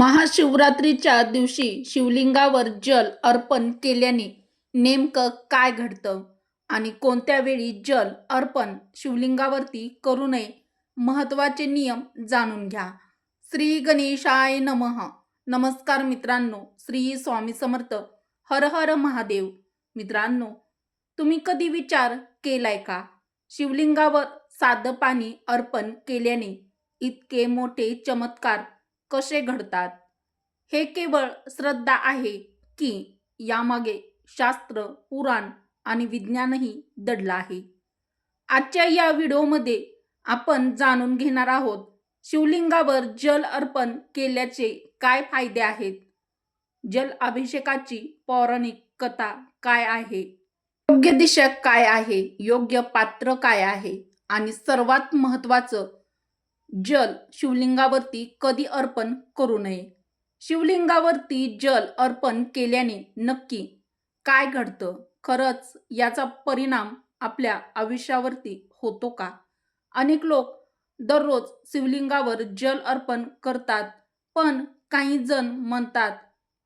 महाशिवरात्रीच्या दिवशी शिवलिंगावर जल अर्पण केल्याने नेमकं काय घडतं आणि कोणत्या वेळी जल अर्पण शिवलिंगावरती करू नये, महत्त्वाचे नियम जाणून घ्या. श्री गणेशाय नमः. नमस्कार मित्रांनो, श्री स्वामी समर्थ. हर हर महादेव. मित्रांनो, तुम्ही कधी विचार केलाय का, शिवलिंगावर साधं पाणी अर्पण केल्याने इतके मोठे चमत्कार कसे घडतात? हे केवळ श्रद्धा आहे की यामागे शास्त्र, पुराण आणि विज्ञानही दडलं आहे? आजच्या या व्हिडिओमध्ये आपण जाणून घेणार आहोत शिवलिंगावर जल अर्पण केल्याचे काय फायदे आहेत, जल अभिषेकाची पौराणिक कथा काय आहे, योग्य दिशा काय आहे, योग्य पात्र काय आहे आणि सर्वात महत्त्वाचं, जल शिवलिंगावरती कधी अर्पण करू नये. शिवलिंगावरती जल अर्पण केल्याने नक्की काय घडतं? खरंच याचा परिणाम आपल्या आयुष्यावरती होतो का? अनेक लोक दररोज शिवलिंगावर जल अर्पण करतात, पण काही जण म्हणतात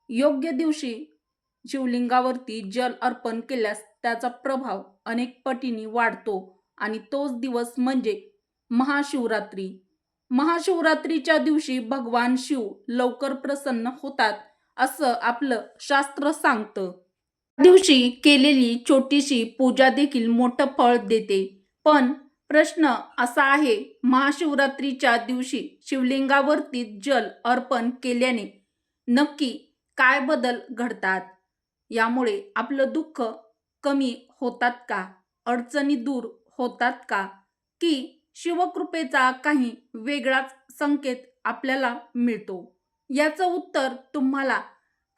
योग्य दिवशी शिवलिंगावरती जल अर्पण केल्यास त्याचा प्रभाव अनेक पटीने वाढतो आणि तोच दिवस म्हणजे महाशिवरात्री. महाशिवरात्रीच्या दिवशी भगवान शिव लवकर प्रसन्न होतात असं आपलं शास्त्र सांगतं. त्या दिवशी केलेली छोटीशी पूजा देखील मोठं फळ देते. पण प्रश्न असा आहे, महाशिवरात्रीच्या दिवशी शिवलिंगावरती जल अर्पण केल्याने नक्की काय बदल घडतात? यामुळे आपलं दुःख कमी होतात का? अडचणी दूर होतात का? की शिवकृपेचा काही वेगळाच संकेत आपल्याला मिळतो? याचं उत्तर तुम्हाला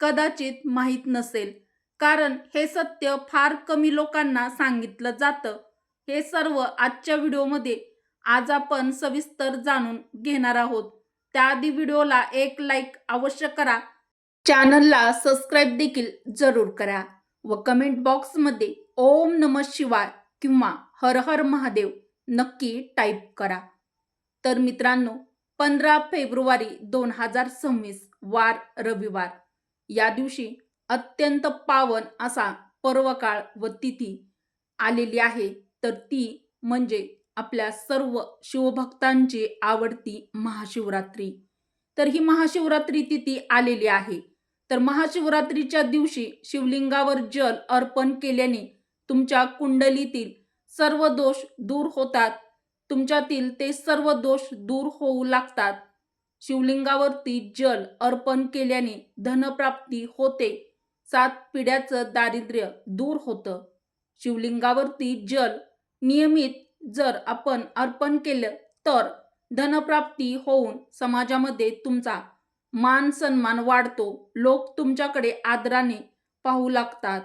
कदाचित माहीत नसेल, कारण हे सत्य फार कमी लोकांना सांगितलं जातं. हे सर्व आजच्या व्हिडिओमध्ये आज आपण सविस्तर जाणून घेणार आहोत. त्याआधी व्हिडिओला एक लाईक अवश्य करा, चॅनलला सबस्क्राईब देखील जरूर करा व कमेंट बॉक्समध्ये ओम नमः शिवाय किंवा हर हर महादेव नक्की टाईप करा. तर मित्रांनो, 15 फेब्रुवारी 2026 वार रविवार या दिवशी अत्यंत पावन असा पर्वकाळ व तिथी आलेली आहे. तर ती म्हणजे आपल्या सर्व शिवभक्तांची आवडती महाशिवरात्री. तर ही महाशिवरात्री तिथी आलेली आहे. तर महाशिवरात्रीच्या दिवशी शिवलिंगावर जल अर्पण केल्याने तुमच्या कुंडलीतील सर्व दोष दूर होतात. तुमच्यातील ते सर्व दोष दूर होऊ लागतात. शिवलिंगावरती जल अर्पण केल्याने धनप्राप्ती होते. 7 पिढ्याचं दारिद्र्य दूर होतं. शिवलिंगावरती जल नियमित जर आपण अर्पण केलं तर धनप्राप्ती होऊन समाजामध्ये तुमचा मान सन्मान वाढतो. लोक तुमच्याकडे आदराने पाहू लागतात.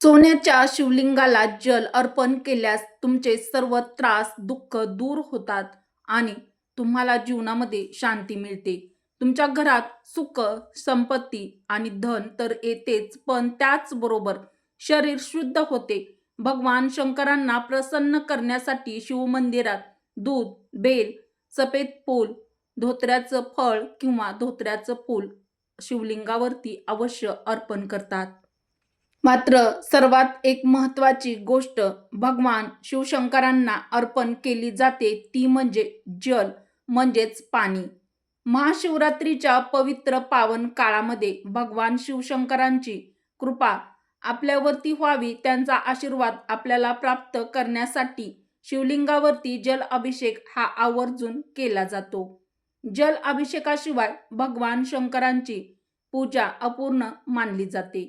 सोन्याच्या शिवलिंगाला जल अर्पण केल्यास तुमचे सर्व त्रास, दुःख दूर होतात आणि तुम्हाला जीवनामध्ये शांती मिळते. तुमच्या घरात सुख, संपत्ती आणि धन तर येतेच, पण त्याचबरोबर शरीर शुद्ध होते. भगवान शंकरांना प्रसन्न करण्यासाठी शिवमंदिरात दूध, बेल, सफेद फूल, धोत्र्याचं फळ किंवा धोत्र्याचं फूल शिवलिंगावरती अवश्य अर्पण करतात. मात्र सर्वात एक महत्त्वाची गोष्ट भगवान शिवशंकरांना अर्पण केली जाते ती म्हणजे जल, म्हणजेच पाणी. महाशिवरात्रीच्या पवित्र पावन काळामध्ये भगवान शिवशंकरांची कृपा आपल्यावरती व्हावी, त्यांचा आशीर्वाद आपल्याला प्राप्त करण्यासाठी शिवलिंगावरती जल अभिषेक हा आवर्जून केला जातो. जल अभिषेकाशिवाय भगवान शंकरांची पूजा अपूर्ण मानली जाते.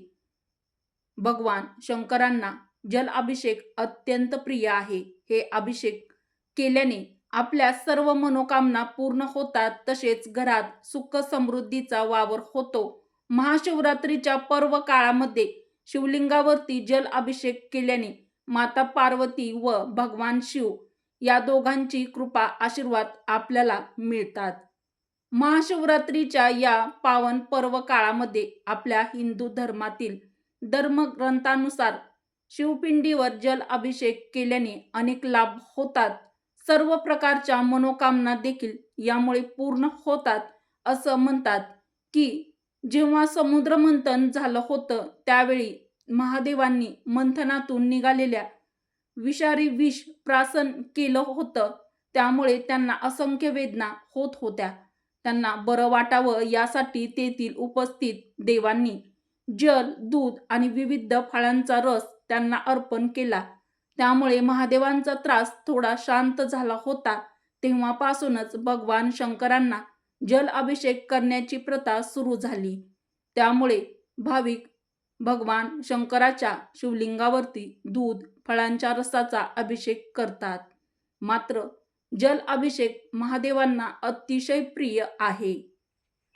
भगवान शंकरांना जल अभिषेक अत्यंत प्रिय आहे. हे अभिषेक केल्याने आपल्या सर्व मनोकामना पूर्ण होतात, तसेच घरात सुख समृद्धीचा वावर होतो. महाशिवरात्रीच्या पर्व काळामध्ये शिवलिंगावरती जल अभिषेक केल्याने माता पार्वती व भगवान शिव या दोघांची कृपा, आशीर्वाद आपल्याला मिळतात. महाशिवरात्रीच्या या पावन पर्व काळामध्ये आपल्या हिंदू धर्मातील धर्मग्रंथानुसार शिवपिंडीवर जल अभिषेक केल्याने अनेक लाभ होतात. सर्व प्रकारच्या मनोकामना देखील यामुळे पूर्ण होतात. असं म्हणतात की जेव्हा समुद्रमंथन झालं होतं त्यावेळी महादेवांनी मंथनातून निघालेल्या विषारी विष प्राशन केलं होतं. त्यामुळे त्यांना असंख्य वेदना होत होत्या. त्यांना बरं वाटावं यासाठी तेथील उपस्थित देवांनी जल, दूध आणि विविध फळांचा रस त्यांना अर्पण केला. त्यामुळे महादेवांचा त्रास थोडा शांत झाला होता. तेव्हापासूनच भगवान शंकरांना जल अभिषेक करण्याची प्रथा सुरू झाली. त्यामुळे भाविक भगवान शंकराच्या शिवलिंगावरती दूध, फळांच्या रसाचा अभिषेक करतात. मात्र जल अभिषेक महादेवांना अतिशय प्रिय आहे.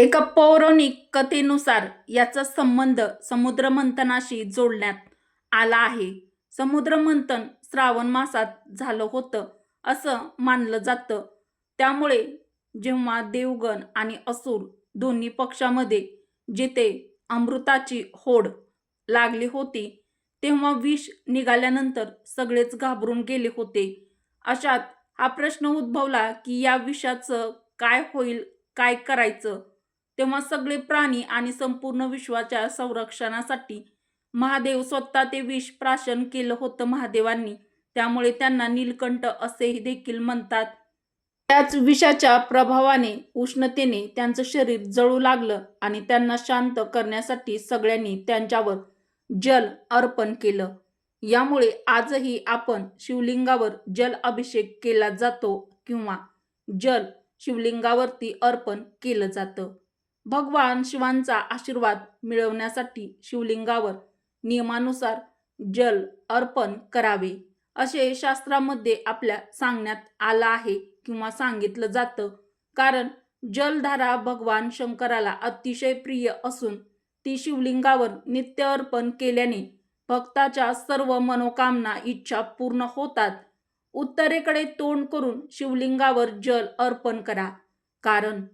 एका पौराणिक कथेनुसार याचा संबंध समुद्रमंथनाशी जोडण्यात आला आहे. समुद्रमंथन श्रावण मासात झालं होतं असं मानलं जातं. त्यामुळे जेव्हा देवगण आणि असुर दोन्ही पक्षामध्ये जिथे अमृताची होड लागली होती तेव्हा विष निघाल्यानंतर सगळेच घाबरून गेले होते. अशात हा प्रश्न उद्भवला की या विषाचं काय होईल, काय करायचं? तेव्हा सगळे प्राणी आणि संपूर्ण विश्वाच्या संरक्षणासाठी महादेव स्वतः ते विष प्राशन केलं होतं महादेवांनी. त्यामुळे त्यांना नीलकंठ असे देखील म्हणतात. त्याच विषाच्या प्रभावाने, उष्णतेने त्यांचं शरीर जळू लागलं आणि त्यांना शांत करण्यासाठी सगळ्यांनी त्यांच्यावर जल अर्पण केलं. यामुळे आजही आपण शिवलिंगावर जल अभिषेक केला जातो किंवा जल शिवलिंगावरती अर्पण केलं जातं. भगवान शिवांचा आशीर्वाद मिळवण्यासाठी शिवलिंगावर नियमानुसार जल अर्पण करावे असे शास्त्रामध्ये आपल्या सांगण्यात आलं आहे किंवा सांगितलं जातं. कारण जलधारा भगवान शंकराला अतिशय प्रिय असून ती शिवलिंगावर नित्य अर्पण केल्याने भक्ताच्या सर्व मनोकामना, इच्छा पूर्ण होतात. उत्तरेकडे तोंड करून शिवलिंगावर जल अर्पण करा. कारण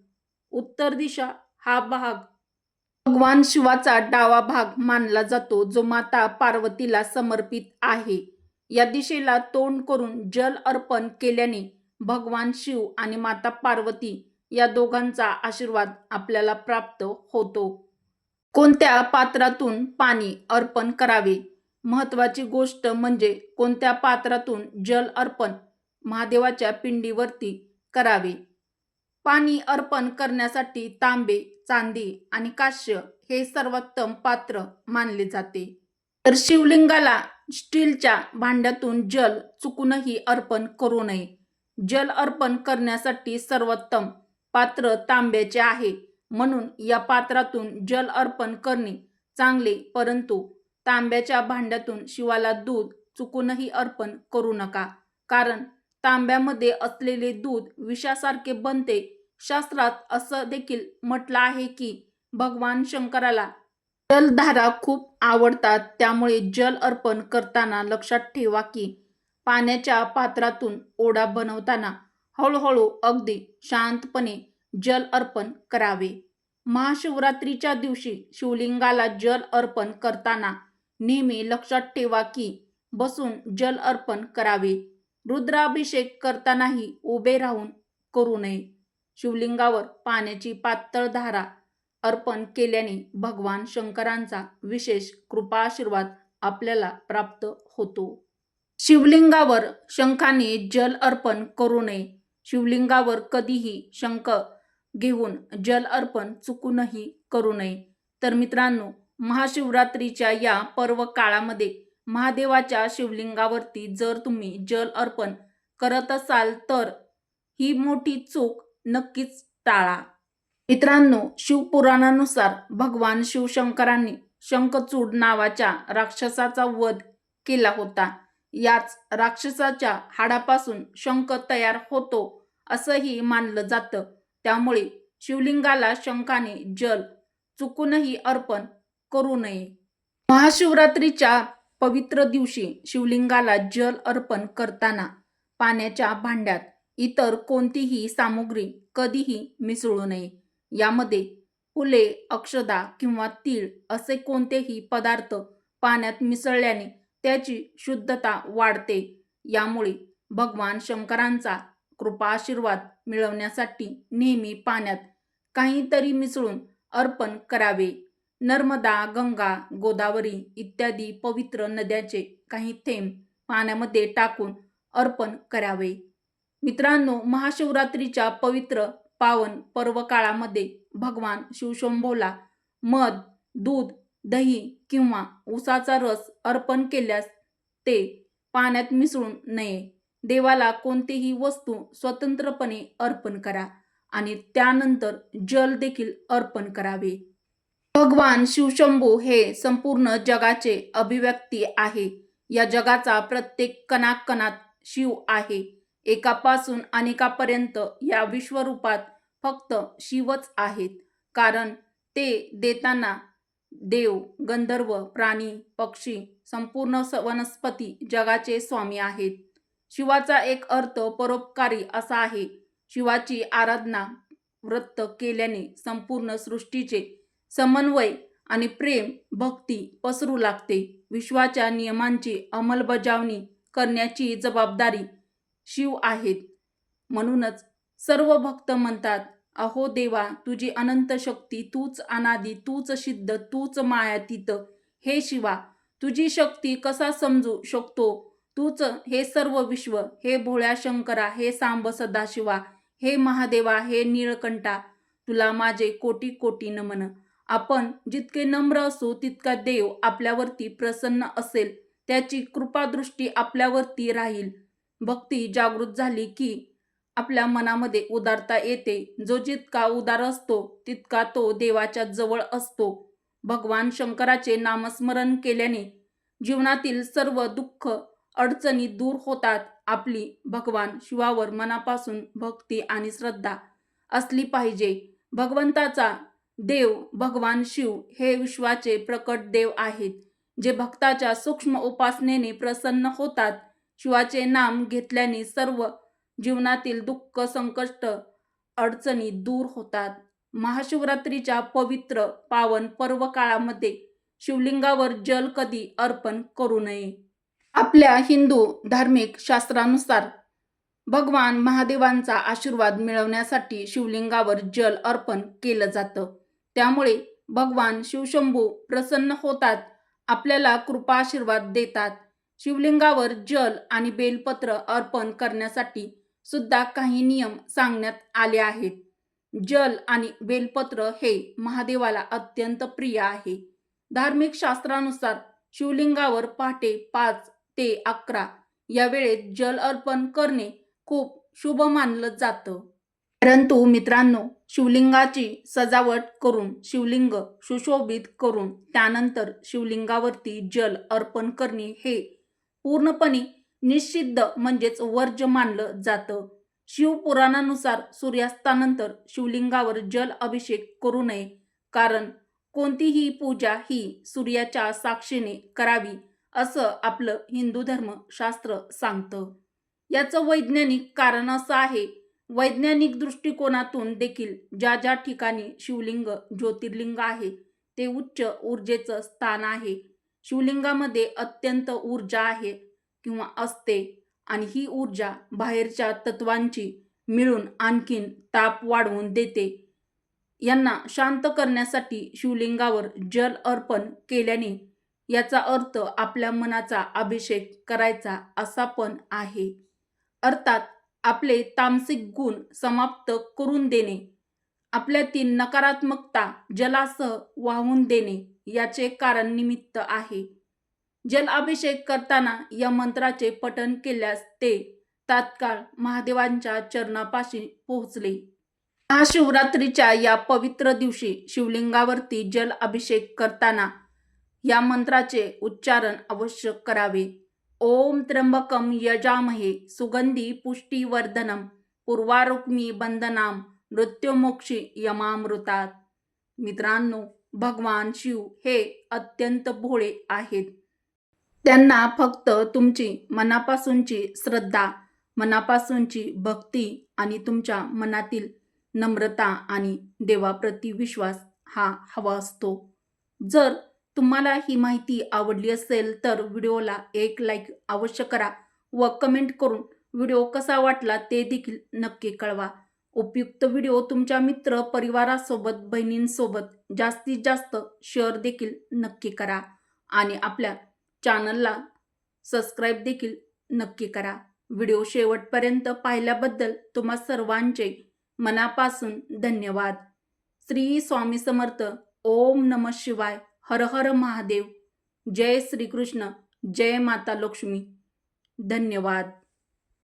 उत्तर दिशा हा भाग भगवान शिवाचा डावा भाग मानला जातो, जो माता पार्वतीला समर्पित आहे. या दिशेला तोंड करून जल अर्पण केल्याने भगवान शिव आणि माता पार्वती या दोघांचा आशीर्वाद आपल्याला प्राप्त होतो. कोणत्या पात्रातून पाणी अर्पण करावे? महत्त्वाची गोष्ट म्हणजे कोणत्या पात्रातून जल अर्पण महादेवाच्या पिंडीवरती करावे. पाणी अर्पण करण्यासाठी तांबे, चांदी आणि कांस्य हे सर्वोत्तम पात्र मानले जाते. तर शिवलिंगाला स्टीलच्या भांड्यातून जल चुकूनही अर्पण करू नये. जल अर्पण करण्यासाठी सर्वोत्तम पात्र तांब्याचे आहे. म्हणून या पात्रातून जल अर्पण करणे चांगले. परंतु तांब्याच्या भांड्यातून शिवाला दूध चुकूनही अर्पण करू नका. कारण तांब्यामध्ये असलेले दूध विषासारखे बनते. शास्त्रात असं देखील म्हटलं आहे की भगवान शंकराला जलधारा खूप आवडतात. त्यामुळे जल अर्पण करताना लक्षात ठेवा की पाण्याच्या पात्रातून ओढा बनवताना हळूहळू अगदी शांतपणे जल अर्पण करावे. महाशिवरात्रीच्या दिवशी शिवलिंगाला जल अर्पण करताना नेहमी लक्षात ठेवा की बसून जल अर्पण करावे. रुद्राभिषेक करतानाही उभे राहून करू नये. शिवलिंगावर पाण्याची पातळ धारा अर्पण केल्याने भगवान शंकरांचा विशेष कृपाआशीर्वाद आपल्याला प्राप्त होतो. शिवलिंगावर शंखाने जल अर्पण करू नये. शिवलिंगावर कधीही शंख घेऊन जल अर्पण चुकूनही करू नये. तर मित्रांनो, महाशिवरात्रीच्या या पर्व काळामध्ये महादेवाच्या शिवलिंगावरती जर तुम्ही जल अर्पण करत असाल तर ही मोठी चूक नक्कीच टाळा. मित्रांनो, शिवपुराणानुसार भगवान शिवशंकरांनी शंखचूड नावाच्या राक्षसाचा वध केला होता. याच राक्षसाच्या हाडापासून शंख तयार होतो असंही मानलं जातं. त्यामुळे शिवलिंगाला शंखाने जल चुकूनही अर्पण करू नये. महाशिवरात्रीच्या पवित्र दिवशी शिवलिंगाला जल अर्पण करताना पाण्याच्या भांड्यात इतर कोणतीही सामुग्री कधीही मिसळू नये. यामध्ये फुले, अक्षदा किंवा तीळ असे कोणतेही पदार्थ पाण्यात मिसळल्याने त्याची शुद्धता वाढते. यामुळे भगवान शंकरांचा कृपाआशीर्वाद मिळवण्यासाठी नेहमी पाण्यात काहीतरी मिसळून अर्पण करावे. नर्मदा, गंगा, गोदावरी इत्यादी पवित्र नद्याचे काही थेंब पाण्यामध्ये टाकून अर्पण करावे. मित्रांनो, महाशिवरात्रीच्या पवित्र पावन पर्व काळामध्ये भगवान शिवशंभोला मध, दूध, दही किंवा उसाचा रस अर्पण केल्यास ते पाण्यात मिसळून नये. देवाला कोणतीही वस्तू स्वतंत्रपणे अर्पण करा आणि त्यानंतर जल देखील अर्पण करावे. भगवान शिवशंभू हे संपूर्ण जगाचे अभिव्यक्ती आहे. या जगाचा प्रत्येक कणाकणात शिव आहे. एकापासून अनेकापर्यंत या विश्वरूपात फक्त शिवच आहेत. कारण ते देताना देव, गंधर्व, प्राणी, पक्षी, संपूर्ण वनस्पती जगाचे स्वामी आहेत. शिवाचा एक अर्थ परोपकारी असा आहे. शिवाची आराधना, व्रत केल्याने संपूर्ण सृष्टीचे समन्वय आणि प्रेम, भक्ती पसरू लागते. विश्वाच्या नियमांची अंमलबजावणी करण्याची जबाबदारी शिव आहेत. म्हणूनच सर्व भक्त म्हणतात, अहो देवा, तुझी अनंत शक्ती, तूच अनादी, तूच सिद्ध, तूच मायातीत. हे शिवा, तुझी शक्ती कसा समजू शकतो? तूच हे सर्व विश्व. हे भोळ्या शंकरा, हे सांब सदाशिवा, हे महादेवा, हे नीळकंठा, तुला माझे कोटी कोटी नमन. आपण जितके नम्र असू तितका देव आपल्यावरती प्रसन्न असेल. त्याची कृपादृष्टी आपल्यावरती राहील. भक्ती जागृत झाली की आपल्या मनामध्ये उदारता येते. जो जितका उदार असतो तितका तो देवाच्या जवळ असतो. भगवान शंकराचे नामस्मरण केल्याने जीवनातील सर्व दुःख, अडचणी दूर होतात. आपली भगवान शिवावर मनापासून भक्ती आणि श्रद्धा असली पाहिजे. भगवंताचा देव भगवान शिव हे विश्वाचे प्रकट देव आहेत, जे भक्ताच्या सूक्ष्म उपासनेने प्रसन्न होतात. शिवाचे नाम घेतल्याने सर्व जीवनातील दुःख, संकट, अडचणी दूर होतात. महाशिवरात्रीच्या पवित्र पावन पर्व काळामध्ये शिवलिंगावर जल कधी अर्पण करू नये. आपल्या हिंदू धार्मिक शास्त्रानुसार भगवान महादेवांचा आशीर्वाद मिळवण्यासाठी शिवलिंगावर जल अर्पण केलं जातं. त्यामुळे भगवान शिवशंभू प्रसन्न होतात, आपल्याला कृपा आशीर्वाद देतात. शिवलिंगावर जल आणि बेलपत्र अर्पण करण्यासाठी सुद्धा काही नियम सांगण्यात आले आहेत. जल आणि बेलपत्र हे महादेवाला अत्यंत प्रिय आहे. धार्मिक शास्त्रानुसार शिवलिंगावर पहाटे 5 ते 11 या वेळेत जल अर्पण करणे खूप शुभ मानलं जातं. परंतु मित्रांनो, शिवलिंगाची सजावट करून, शिवलिंग सुशोभित करून त्यानंतर शिवलिंगावरती जल अर्पण करणे हे पूर्णपणे निषिद्ध म्हणजेच वर्ज्य मानलं जातं. शिवपुराणानुसार सूर्यास्तानंतर शिवलिंगावर जल अभिषेक करू नये, कारण कोणतीही पूजा ही सूर्याच्या साक्षीने करावी असं आपलं हिंदू धर्मशास्त्र सांगतं. याचं वैज्ञानिक कारण असं आहे. वैज्ञानिक दृष्टिकोनातून देखील ज्या ज्या ठिकाणी शिवलिंग ज्योतिर्लिंग आहे ते उच्च ऊर्जेचं स्थान आहे. शिवलिंगामध्ये अत्यंत ऊर्जा आहे किंवा असते आणि ही ऊर्जा बाहेरच्या तत्वांची मिळून आणखीन ताप वाढवून देते. यांना शांत करण्यासाठी शिवलिंगावर जल अर्पण केल्याने याचा अर्थ आपल्या मनाचा अभिषेक करायचा असा पण आहे. अर्थात आपले तामसिक गुण समाप्त करून देणे, आपल्यातील नकारात्मकता जलासह वाहून देणे याचे कारण निमित्त आहे. जल अभिषेक करताना या मंत्राचे पठण केल्यास ते तात्काळ महादेवांच्या चरणापाशी पोहोचले. महाशिवरात्रीच्या या पवित्र दिवशी शिवलिंगावरती जल अभिषेक करताना या मंत्राचे उच्चारण अवश्य करावे. ओम त्र्यंबकम यजामहे सुगंधी पुष्टिवर्धनम पूर्वारुक्मी बंधनाम मृत्युमोक्षी यमामृतात. मित्रांनो, भगवान शिव हे अत्यंत भोळे आहेत. त्यांना फक्त तुमची मनापासूनची श्रद्धा, मनापासूनची भक्ती आणि तुमच्या मनातील नम्रता आणि देवाप्रती विश्वास हा हवा असतो. जर तुम्हाला ही माहिती आवडली असेल तर व्हिडिओला एक लाईक अवश्य करा व कमेंट करून व्हिडिओ कसा वाटला ते देखील नक्की कळवा. उपयुक्त व्हिडिओ तुमच्या मित्र परिवारासोबत बहिणींसोबत जास्तीत जास्त शेअर देखील नक्की करा आणि आपल्या चॅनलला सबस्क्राईब देखील नक्की करा. व्हिडिओ शेवटपर्यंत पाहिल्याबद्दल तुम्हा सर्वांचे मनापासून धन्यवाद. श्री स्वामी समर्थ. ओम नमः शिवाय. हर हर महादेव. जय श्रीकृष्ण. जय माता लक्ष्मी. धन्यवाद.